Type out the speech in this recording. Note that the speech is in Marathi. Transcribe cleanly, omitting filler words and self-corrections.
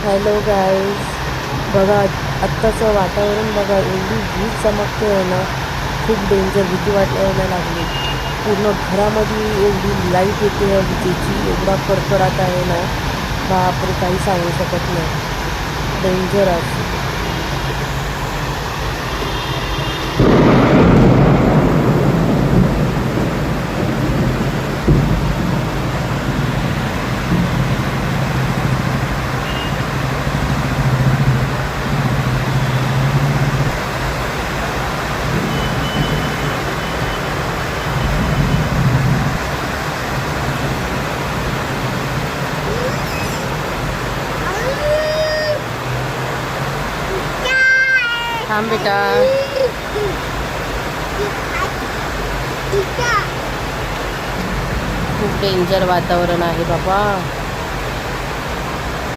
हॅलो गाईज, बघा आत्ताचं वातावरण बघा, एवढी वीज चमकते आहे ना, खूप डेंजर, भीती वाटायला लागली. पूर्ण घरामध्ये एवढी लाईट येते आहे विजेची, एवढा कडकडाट आहे ना, बापरे काही सांगू शकत नाही, डेंजर असं. थांब बेटा, खूप डेंजर वातावरण आहे बाबा.